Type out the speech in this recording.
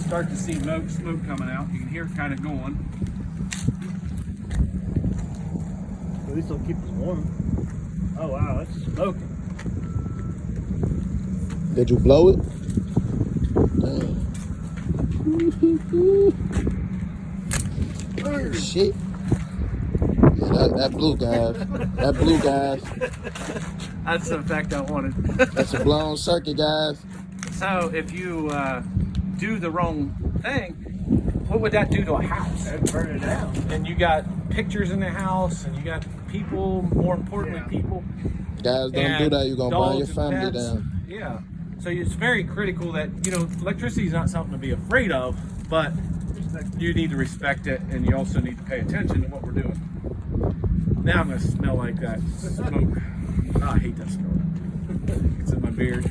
start to see smoke coming out. You can hear it kind of going. At least it'll keep us warm. Oh wow, it's smoking. Did you blow it? Shit. Yeah, that blue, guys. That blue, guys. That's the effect I wanted. That's a blown circuit, guys. So if you do the wrong thing, what would that do to a house? That'd burn it down. And you got pictures in the house, and you got people, more importantly, people. Guys, don't do that. You're going to burn your family down. Yeah. So it's very critical that, you know, electricity is not something to be afraid of, but you need to respect it, and you also need to pay attention to what we're doing. Now I'm going to smell like that smoke. Oh, I hate that smell. It's in my beard.